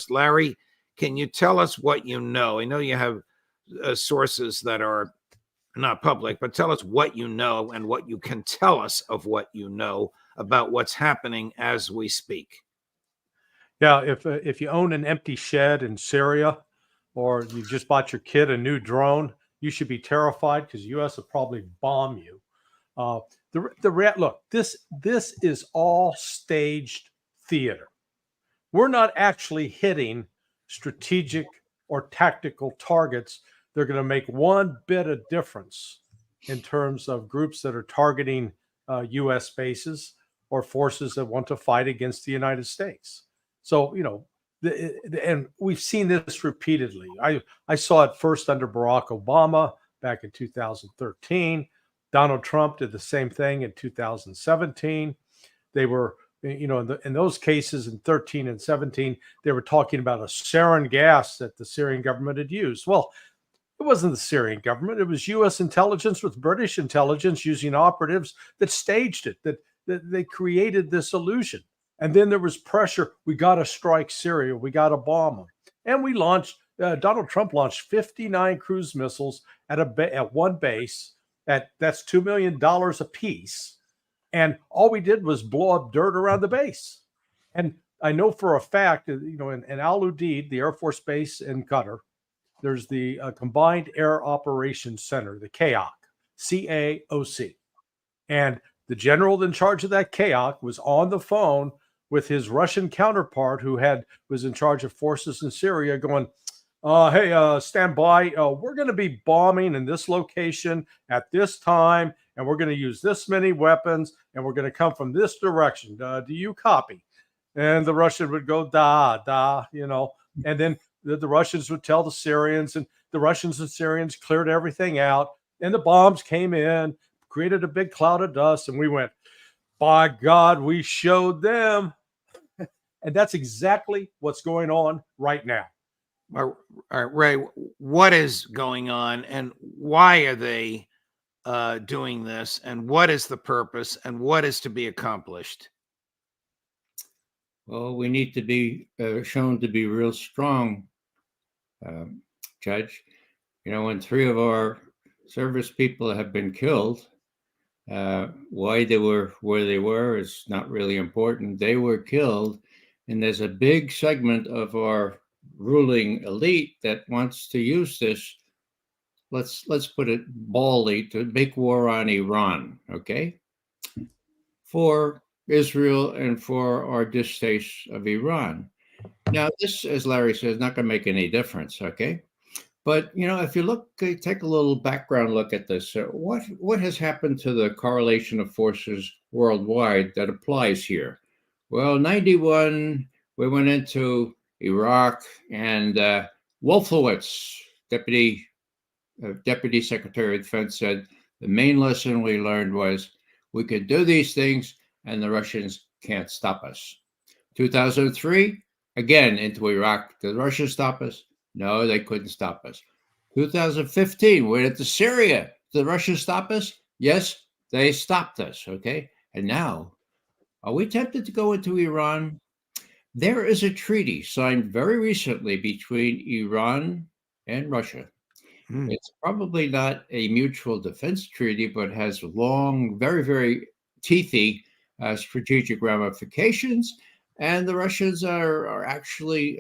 Larry, can you tell us what you know? I know you have sources that are not public, but tell us what you know and what you can tell us of what you know about what's happening as we speak. Yeah, if you own an empty shed in Syria, or you just bought your kid a new drone, you should be terrified because the U.S. will probably bomb you. Look, this is all staged theater. We're not actually hitting strategic or tactical targets. They're going to make one bit of difference in terms of groups that are targeting U.S. bases or forces that want to fight against the United States. So, and we've seen this repeatedly. I saw it first under Barack Obama back in 2013. Donald Trump did the same thing in 2017. They were, in those cases in 13 and 17, they were talking about a sarin gas that the Syrian government had used. Well, it wasn't the Syrian government. It was U.S. intelligence with British intelligence using operatives that staged it, that they created this illusion. And then there was pressure. We got to strike Syria. We got to bomb them. And we launched, Donald Trump launched 59 cruise missiles at one base. That's $2 million a piece. And all we did was blow up dirt around the base. And I know for a fact, in Al Udeid, the Air Force Base in Qatar, there's the Combined Air Operations Center, the CAOC, CAOC. And the general in charge of that CAOC was on the phone with his Russian counterpart who was in charge of forces in Syria going, hey, stand by. We're going to be bombing in this location at this time, and we're going to use this many weapons, and we're going to come from this direction. Do you copy? And the Russian would go, da, and then the Russians would tell the Syrians, and the Russians and Syrians cleared everything out, and the bombs came in, created a big cloud of dust, and we went, by God, we showed them. And that's exactly what's going on right now. All right, Ray, what is going on and why are they doing this, and what is the purpose and what is to be accomplished? Well, we need to be shown to be real strong, Judge. When 3 of our service people have been killed, why they were where they were is not really important. They were killed, and there's a big segment of our ruling elite that wants to use this, let's put it baldly, to make war on Iran, okay? For Israel and for our distaste of Iran. Now, this, as Larry says, is not going to make any difference, okay? But, if you take a little background look at this, what has happened to the correlation of forces worldwide that applies here? Well, 91, we went into Iraq, and Wolfowitz, Deputy Secretary of Defense, said the main lesson we learned was we could do these things and the Russians can't stop us. 2003, again into Iraq. Did the Russians stop us? No, they couldn't stop us. 2015, we went into Syria. Did the Russians stop us? Yes, they stopped us, okay? And now, are we tempted to go into Iran? There is a treaty signed very recently between Iran and Russia. It's probably not a mutual defense treaty, but has long, very, very teethy strategic ramifications. And the Russians are actually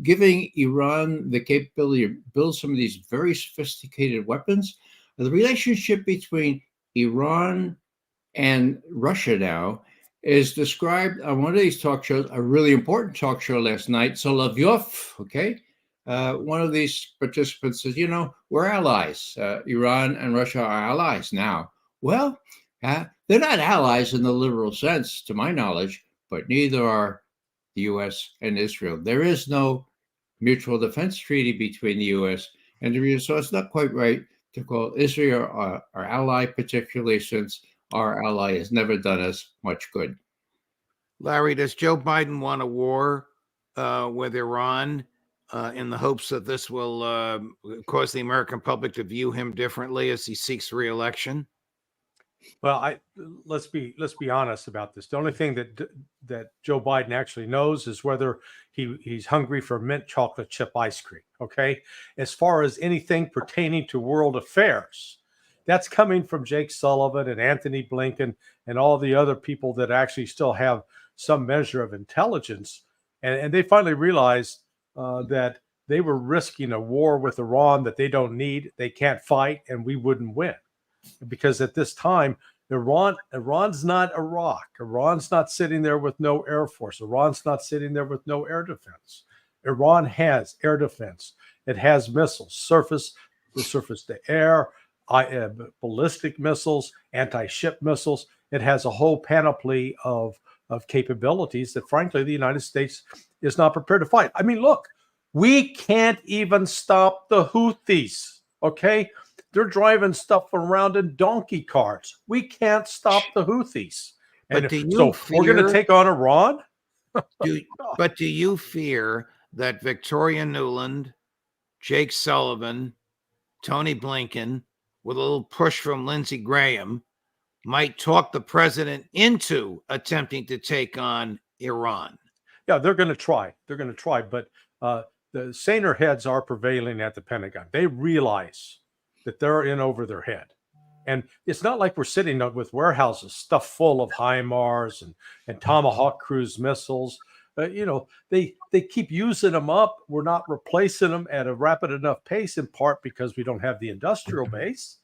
giving Iran the capability to build some of these very sophisticated weapons. The relationship between Iran and Russia now is described on one of these talk shows, a really important talk show last night, Solovyov, okay? One of these participants says, we're allies. Iran and Russia are allies now. Well, they're not allies in the literal sense, to my knowledge, but neither are the U.S. and Israel. There is no mutual defense treaty between the U.S. and Israel, so it's not quite right to call Israel our ally, particularly since our ally has never done us much good. Larry, does Joe Biden want a war with Iran? in the hopes that this will cause the American public to view him differently as he seeks re-election? Well, let's be honest about this. The only thing that Joe Biden actually knows is whether he's hungry for mint chocolate chip ice cream. Okay, as far as anything pertaining to world affairs, that's coming from Jake Sullivan and Anthony Blinken and all the other people that actually still have some measure of intelligence, and they finally realized that they were risking a war with Iran that they don't need, they can't fight, and we wouldn't win. Because at this time, Iran's not Iraq. Iran's not sitting there with no air force. Iran's not sitting there with no air defense. Iran has air defense. It has missiles, surface to air, ballistic missiles, anti-ship missiles. It has a whole panoply of capabilities that, frankly, the United States is not prepared to fight. I mean, look, we can't even stop the Houthis, okay? They're driving stuff around in donkey carts. We can't stop the Houthis. And we're going to take on Iran? But do you fear that Victoria Nuland, Jake Sullivan, Tony Blinken, with a little push from Lindsey Graham, might talk the president into attempting to take on Iran? Yeah, they're going to try. But the saner heads are prevailing at the Pentagon. They realize that they're in over their head. And it's not like we're sitting with warehouses stuffed full of HIMARS and Tomahawk cruise missiles. They keep using them up. We're not replacing them at a rapid enough pace, in part because we don't have the industrial base.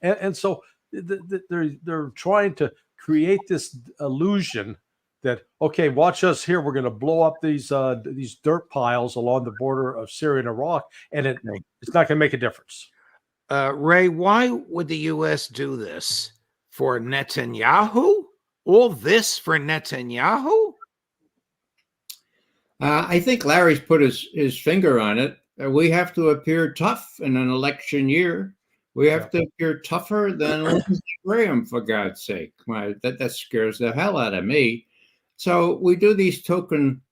And so they're trying to create this illusion that, okay, watch us here. We're going to blow up these dirt piles along the border of Syria and Iraq, and it's not going to make a difference. Ray, why would the U.S. do this? For Netanyahu? All this for Netanyahu? I think Larry's put his finger on it. We have to appear tough in an election year. We have to appear tougher than Lindsey Graham, for God's sake. That scares the hell out of me. So we do these token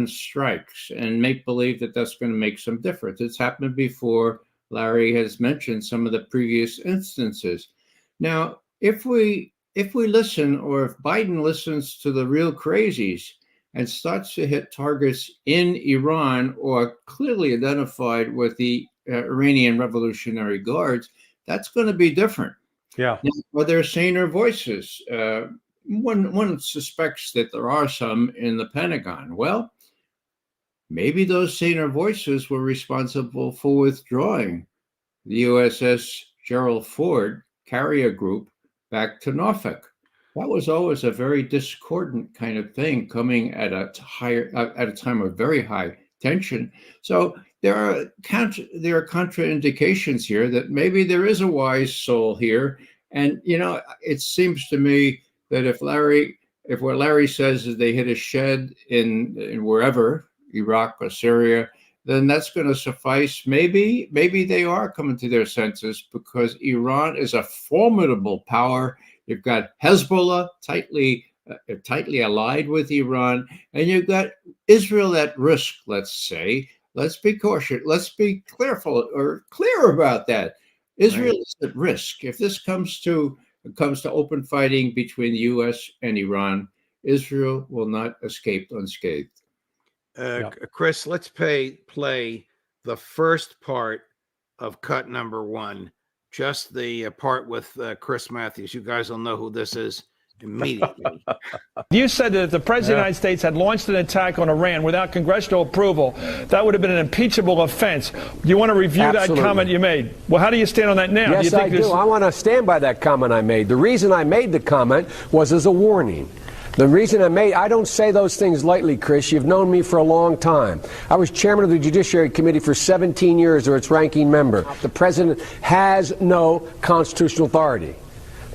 strikes and make believe that that's going to make some difference. It's happened before. Larry has mentioned some of the previous instances. Now, if we listen, or if Biden listens to the real crazies and starts to hit targets in Iran or clearly identified with the Iranian Revolutionary Guards, that's going to be different. Yeah. Now, are there saner voices? One suspects that there are some in the Pentagon. Well, maybe those saner voices were responsible for withdrawing the USS Gerald Ford carrier group back to Norfolk. That was always a very discordant kind of thing, coming at a time of very high tension. So there are contraindications here that maybe there is a wise soul here. And it seems to me that if what Larry says is they hit a shed in wherever, Iraq or Syria, then that's going to suffice. Maybe they are coming to their senses, because Iran is a formidable power. You've got Hezbollah tightly allied with Iran, and you've got Israel at risk, let's say. Let's be cautious. Let's be clear about that. Israel is at risk. If this comes to open fighting between the U.S. and Iran, Israel will not escape unscathed. Chris, let's play the first part of cut number 1, just the part with Chris Matthews. You guys will know who this is immediately. You said that if the President of the United States had launched an attack on Iran without congressional approval, that would have been an impeachable offense. Do you want to review that comment you made? Well, how do you stand on that now? Yes, I do. I want to stand by that comment I made. The reason I made the comment was as a warning. The reason I don't say those things lightly, Chris. You've known me for a long time. I was chairman of the Judiciary Committee for 17 years, or its ranking member. The president has no constitutional authority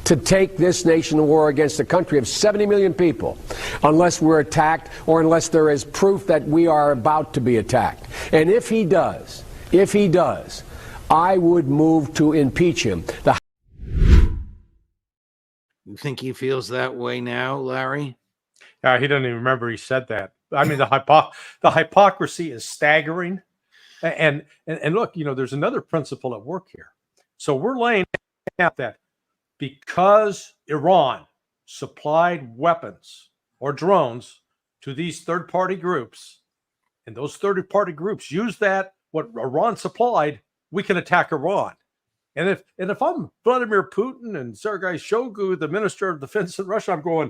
to take this nation to war against a country of 70 million people unless we're attacked, or unless there is proof that we are about to be attacked. And if he does, I would move to impeach him. You think he feels that way now, Larry? He doesn't even remember he said that. I mean, the hypocrisy is staggering. And look, there's another principle at work here. So we're laying out that because Iran supplied weapons or drones to these third-party groups, and those third-party groups use that, what Iran supplied, we can attack Iran. And if I'm Vladimir Putin and Sergei Shoigu, the Minister of Defense in Russia, I'm going,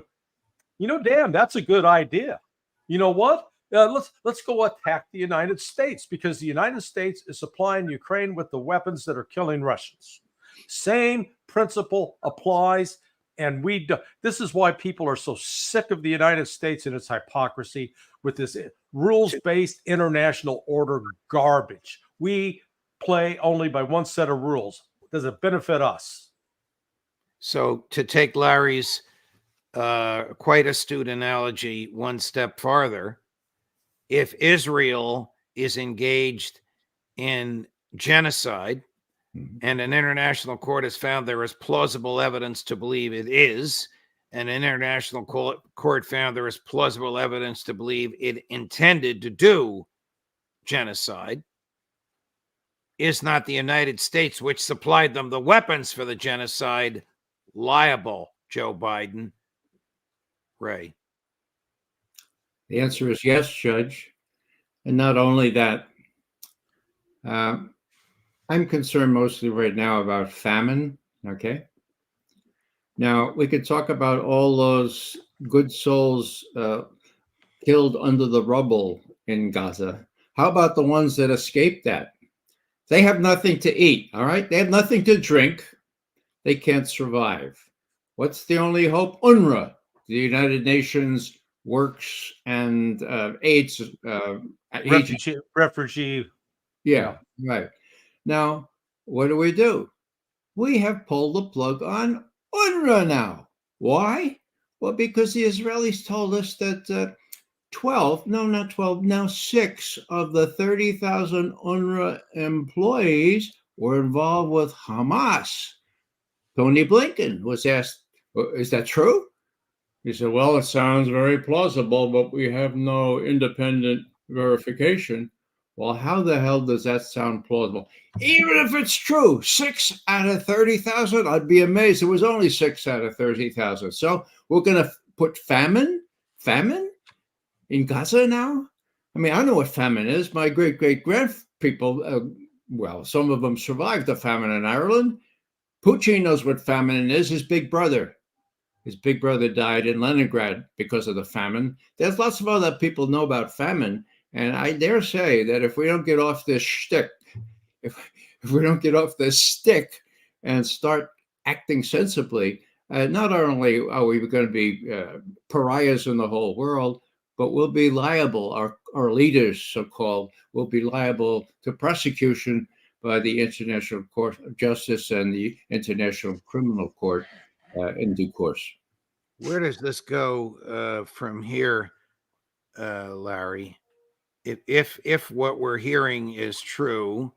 damn, that's a good idea. You know what? Let's go attack the United States, because the United States is supplying Ukraine with the weapons that are killing Russians. Same principle applies, and this is why people are so sick of the United States and its hypocrisy with this rules-based international order garbage. We play only by one set of rules. Does it benefit us? So to take Larry's quite astute analogy one step farther, if Israel is engaged in genocide and an international court has found there is plausible evidence to believe it is, and an international court found there is plausible evidence to believe it intended to do genocide, is not the United States, which supplied them the weapons for the genocide, liable, Joe Biden? Ray. The answer is yes, Judge. And not only that, I'm concerned mostly right now about famine, okay? Now, we could talk about all those good souls killed under the rubble in Gaza. How about the ones that escaped that? They have nothing to eat, all right? They have nothing to drink. They can't survive. What's the only hope? UNRWA, the United Nations Works and AIDS refugee. Yeah, right. Now, what do? We have pulled the plug on UNRWA now. Why? Well, because the Israelis told us that 6 of the 30,000 UNRWA employees were involved with Hamas. Tony Blinken was asked, is that true? He said, well, it sounds very plausible, but we have no independent verification. Well, how the hell does that sound plausible? Even if it's true, 6 out of 30,000, I'd be amazed. It was only 6 out of 30,000. So we're going to put famine in Gaza now? I mean, I know what famine is. My great-great-grandpeople, well, some of them survived the famine in Ireland. Putin knows what famine is, his big brother. His big brother died in Leningrad because of the famine. There's lots of other people know about famine. And I dare say that if we don't get off this shtick, if we don't get off this stick and start acting sensibly, not only are we going to be pariahs in the whole world, but we'll be liable, our leaders, so-called, will be liable to prosecution by the International Court of Justice and the International Criminal Court in due course. Where does this go from here, Larry? If what we're hearing is true,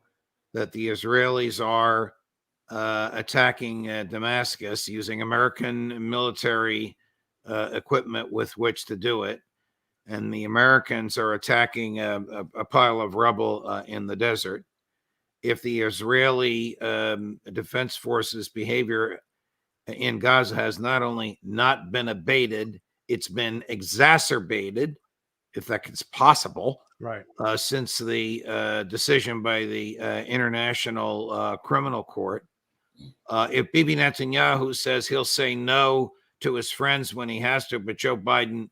that the Israelis are attacking Damascus using American military equipment with which to do it, and the Americans are attacking a pile of rubble in the desert, if the Israeli Defense Forces behavior in Gaza has not only not been abated, it's been exacerbated, if that's possible, right? Since the decision by the International Criminal Court. If Bibi Netanyahu says he'll say no to his friends when he has to, but Joe Biden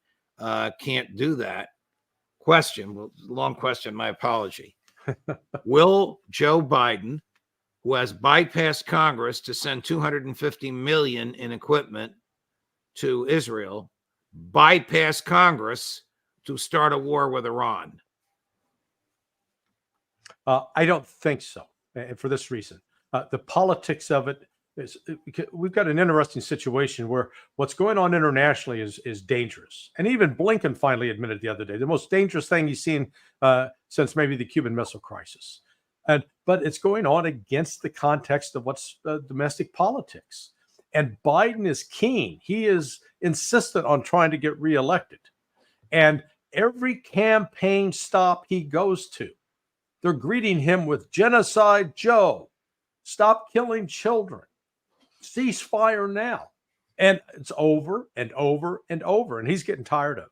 can't do that. Long question, my apology. Will Joe Biden, who has bypassed Congress to send $250 million in equipment to Israel, bypass Congress to start a war with Iran? I don't think so, and for this reason. The politics of it is, we've got an interesting situation where what's going on internationally is dangerous. And even Blinken finally admitted the other day, the most dangerous thing he's seen since maybe the Cuban Missile Crisis. But it's going on against the context of what's domestic politics. And Biden is keen. He is insistent on trying to get reelected. And every campaign stop he goes to, they're greeting him with Genocide Joe, stop killing children, ceasefire now. And it's over and over and over, and he's getting tired of it.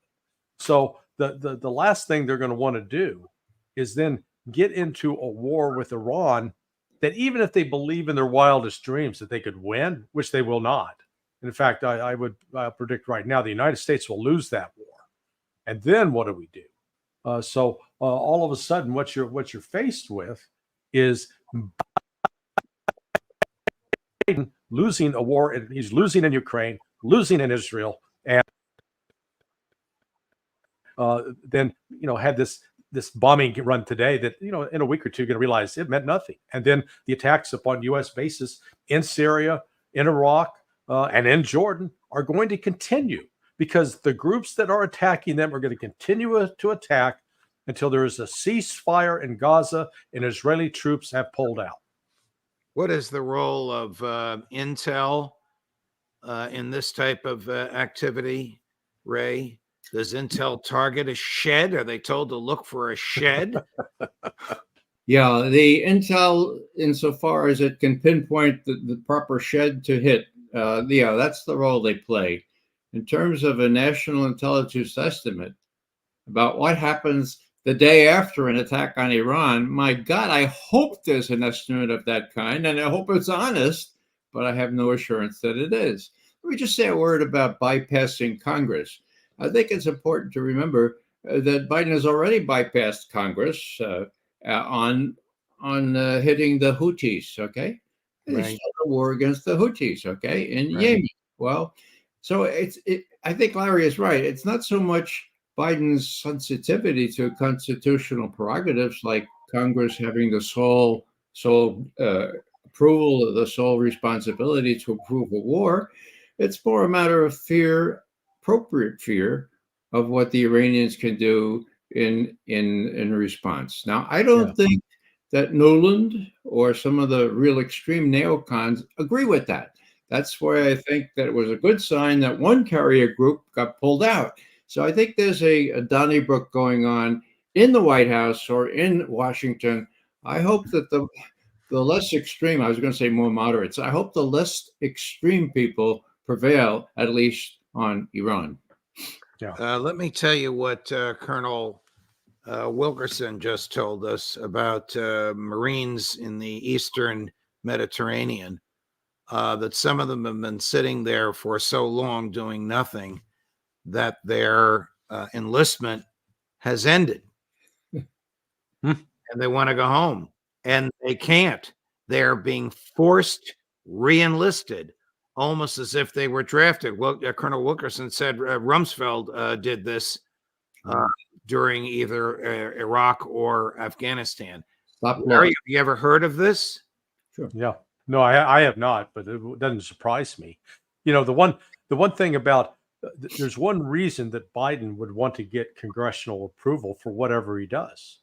So the last thing they're going to want to do is then get into a war with Iran that, even if they believe in their wildest dreams that they could win, which they will not. And in fact, I would predict right now the United States will lose that war. And then what do we do? So all of a sudden, what you're faced with is Biden losing a war. He's losing in Ukraine, losing in Israel, and then had this bombing run today that in a week or two you're going to realize it meant nothing. And then the attacks upon U.S. bases in Syria, in Iraq, and in Jordan are going to continue, because the groups that are attacking them are going to continue to attack until there is a ceasefire in Gaza and Israeli troops have pulled out. What is the role of intel in this type of activity, Ray? Does intel target a shed? Are they told to look for a shed? Yeah, the intel, insofar as it can pinpoint the proper shed to hit, that's the role they play. In terms of a national intelligence estimate about what happens the day after an attack on Iran, my God, I hope there's an estimate of that kind, and I hope it's honest, but I have no assurance that it is. Let me just say a word about bypassing Congress. I think it's important to remember that Biden has already bypassed Congress on hitting the Houthis, okay? He started a war against the Houthis, okay, in Yemen. Well, so I think Larry is right. It's not so much Biden's sensitivity to constitutional prerogatives, like Congress having the sole approval, the sole responsibility to approve a war. It's more a matter of fear, appropriate fear, of what the Iranians can do in response. Now, I don't think that Nuland or some of the real extreme neocons agree with that. That's why I think that it was a good sign that one carrier group got pulled out. So I think there's a Donnybrook going on in the White House or in Washington. I hope that the less extreme, I was going to say more moderates, I hope the less extreme people prevail, at least on Iran. Let me tell you what Colonel Wilkerson just told us about Marines in the Eastern Mediterranean, that some of them have been sitting there for so long doing nothing that their enlistment has ended. And they want to go home, and they can't. They're being forced re-enlisted, almost as if they were drafted. Well, Colonel Wilkerson said Rumsfeld did this during either Iraq or Afghanistan. Larry, have you ever heard of this? Sure. Yeah. No, I have not, but it doesn't surprise me. The one thing about there's one reason that Biden would want to get congressional approval for whatever he does.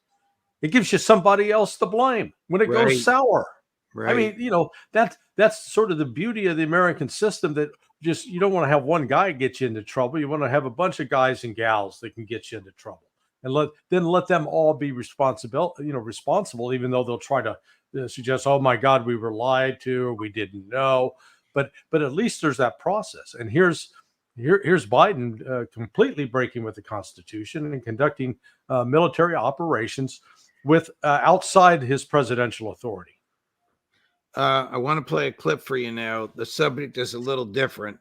It gives you somebody else to blame when it goes sour. Right. I mean, that's sort of the beauty of the American system, that just you don't want to have one guy get you into trouble. You want to have a bunch of guys and gals that can get you into trouble, and let them all be responsible, even though they'll try to suggest, oh my God, we were lied to, or we didn't know. But at least there's that process. And here's Biden completely breaking with the Constitution and conducting military operations with outside his presidential authority. I want to play a clip for you now. The subject is a little different.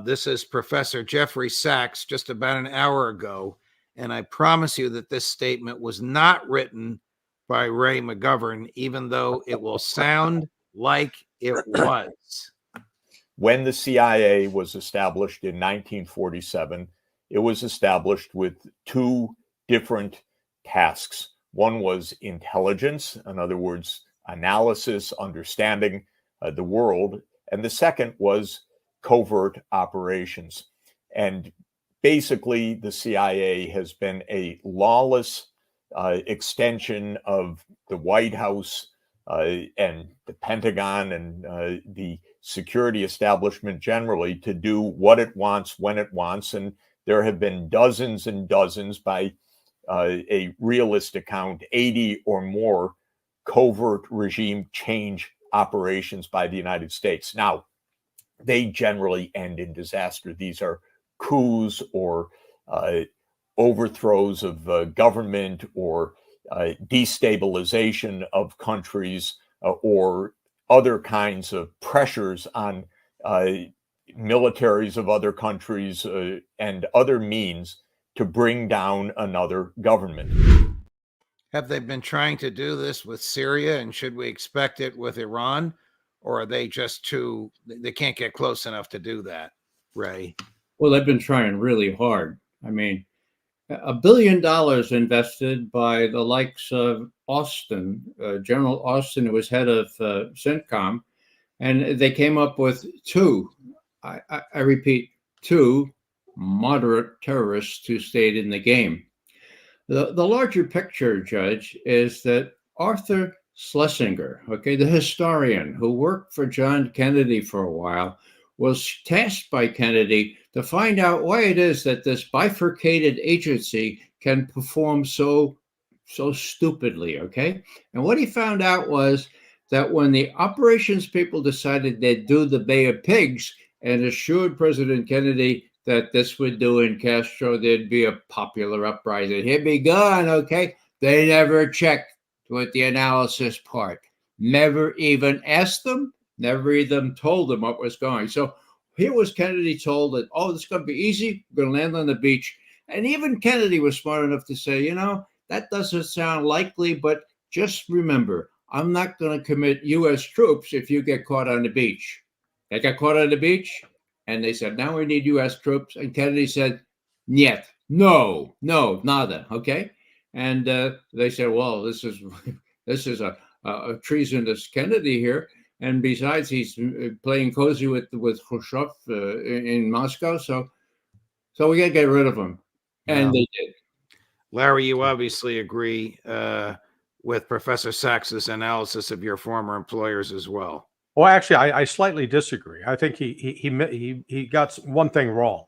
This is Professor Jeffrey Sachs just about an hour ago, and I promise you that this statement was not written by Ray McGovern, even though it will sound like it was. When the CIA was established in 1947, it was established with two different tasks. One was intelligence, in other words, analysis, understanding the world. And the second was covert operations. And basically, the CIA has been a lawless extension of the White House and the Pentagon and the security establishment generally to do what it wants, when it wants, and there have been dozens and dozens, by a realist account, 80 or more covert regime change operations by the United States. Now, they generally end in disaster. These are coups or overthrows of government or destabilization of countries or other kinds of pressures on militaries of other countries and other means to bring down another government. Have they been trying to do this with Syria, and should we expect it with Iran? Or are they just too, they can't get close enough to do that, Ray? Well, they've been trying really hard. I mean, $1 billion invested by the likes of Austin, General Austin, who was head of CENTCOM, and they came up with two, I repeat, two moderate terrorists who stayed in the game. The larger picture, Judge, is that Arthur Schlesinger, okay, the historian who worked for John Kennedy for a while, was tasked by Kennedy to find out why it is that this bifurcated agency can perform so stupidly, okay? And what he found out was that when the operations people decided they'd do the Bay of Pigs and assured President Kennedy that this would do in Castro, there'd be a popular uprising. He'd be gone, okay? They never checked with the analysis part. Never even asked them, never even told them what was going. So here was Kennedy told that, oh, this is going to be easy. We're going to land on the beach. And even Kennedy was smart enough to say, you know, that doesn't sound likely, but just remember, I'm not going to commit U.S. troops if you get caught on the beach. They got caught on the beach, and they said, now we need U.S. troops. And Kennedy said, niet, no, nada, okay? And they said, well, this is a treasonous Kennedy here. And besides, he's playing cozy with Khrushchev in Moscow. So we got to get rid of him. And they did. Larry, you obviously agree with Professor Sachs's analysis of your former employers as well. Well, actually, I slightly disagree. I think he got one thing wrong.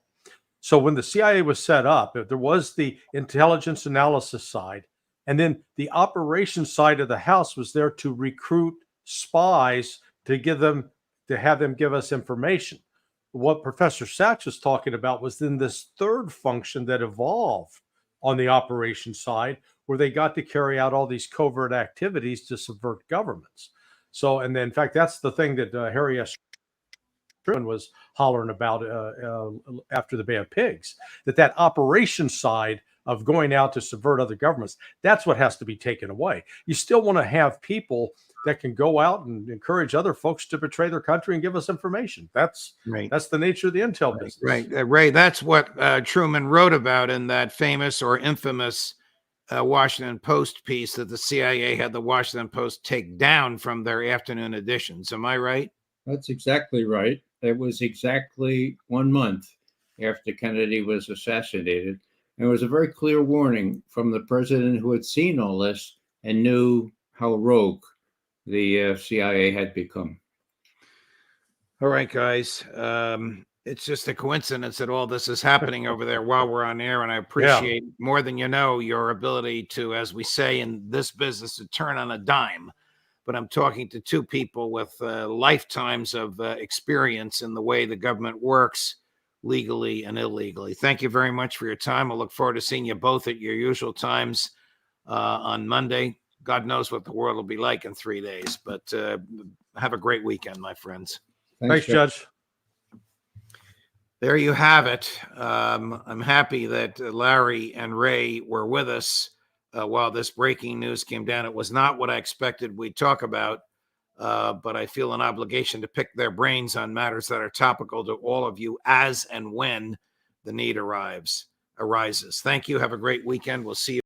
So when the CIA was set up, there was the intelligence analysis side, and then the operations side of the house was there to recruit spies to have them give us information. What Professor Sachs was talking about was then this third function that evolved on the operations side, where they got to carry out all these covert activities to subvert governments. So, and then, in fact, that's the thing that Harry S. Truman was hollering about after the Bay of Pigs, that operation side of going out to subvert other governments, that's what has to be taken away. You still want to have people that can go out and encourage other folks to betray their country and give us information. That's right. That's the nature of the intel business. Right. Ray, that's what Truman wrote about in that famous or infamous Washington Post piece that the CIA had the Washington Post take down from their afternoon editions. Am I right? That's exactly right. It was exactly 1 month after Kennedy was assassinated. And it was a very clear warning from the president who had seen all this and knew how rogue the CIA had become. All right, guys. It's just a coincidence that all this is happening over there while we're on air. And I appreciate more than you know your ability to, as we say in this business, to turn on a dime. But I'm talking to two people with lifetimes of experience in the way the government works legally and illegally. Thank you very much for your time. I look forward to seeing you both at your usual times on Monday. God knows what the world will be like in 3 days, but have a great weekend, my friends. Thanks, Judge. There you have it. I'm happy that Larry and Ray were with us while this breaking news came down. It was not what I expected we'd talk about, but I feel an obligation to pick their brains on matters that are topical to all of you as and when the need arises. Thank you. Have a great weekend. We'll see you.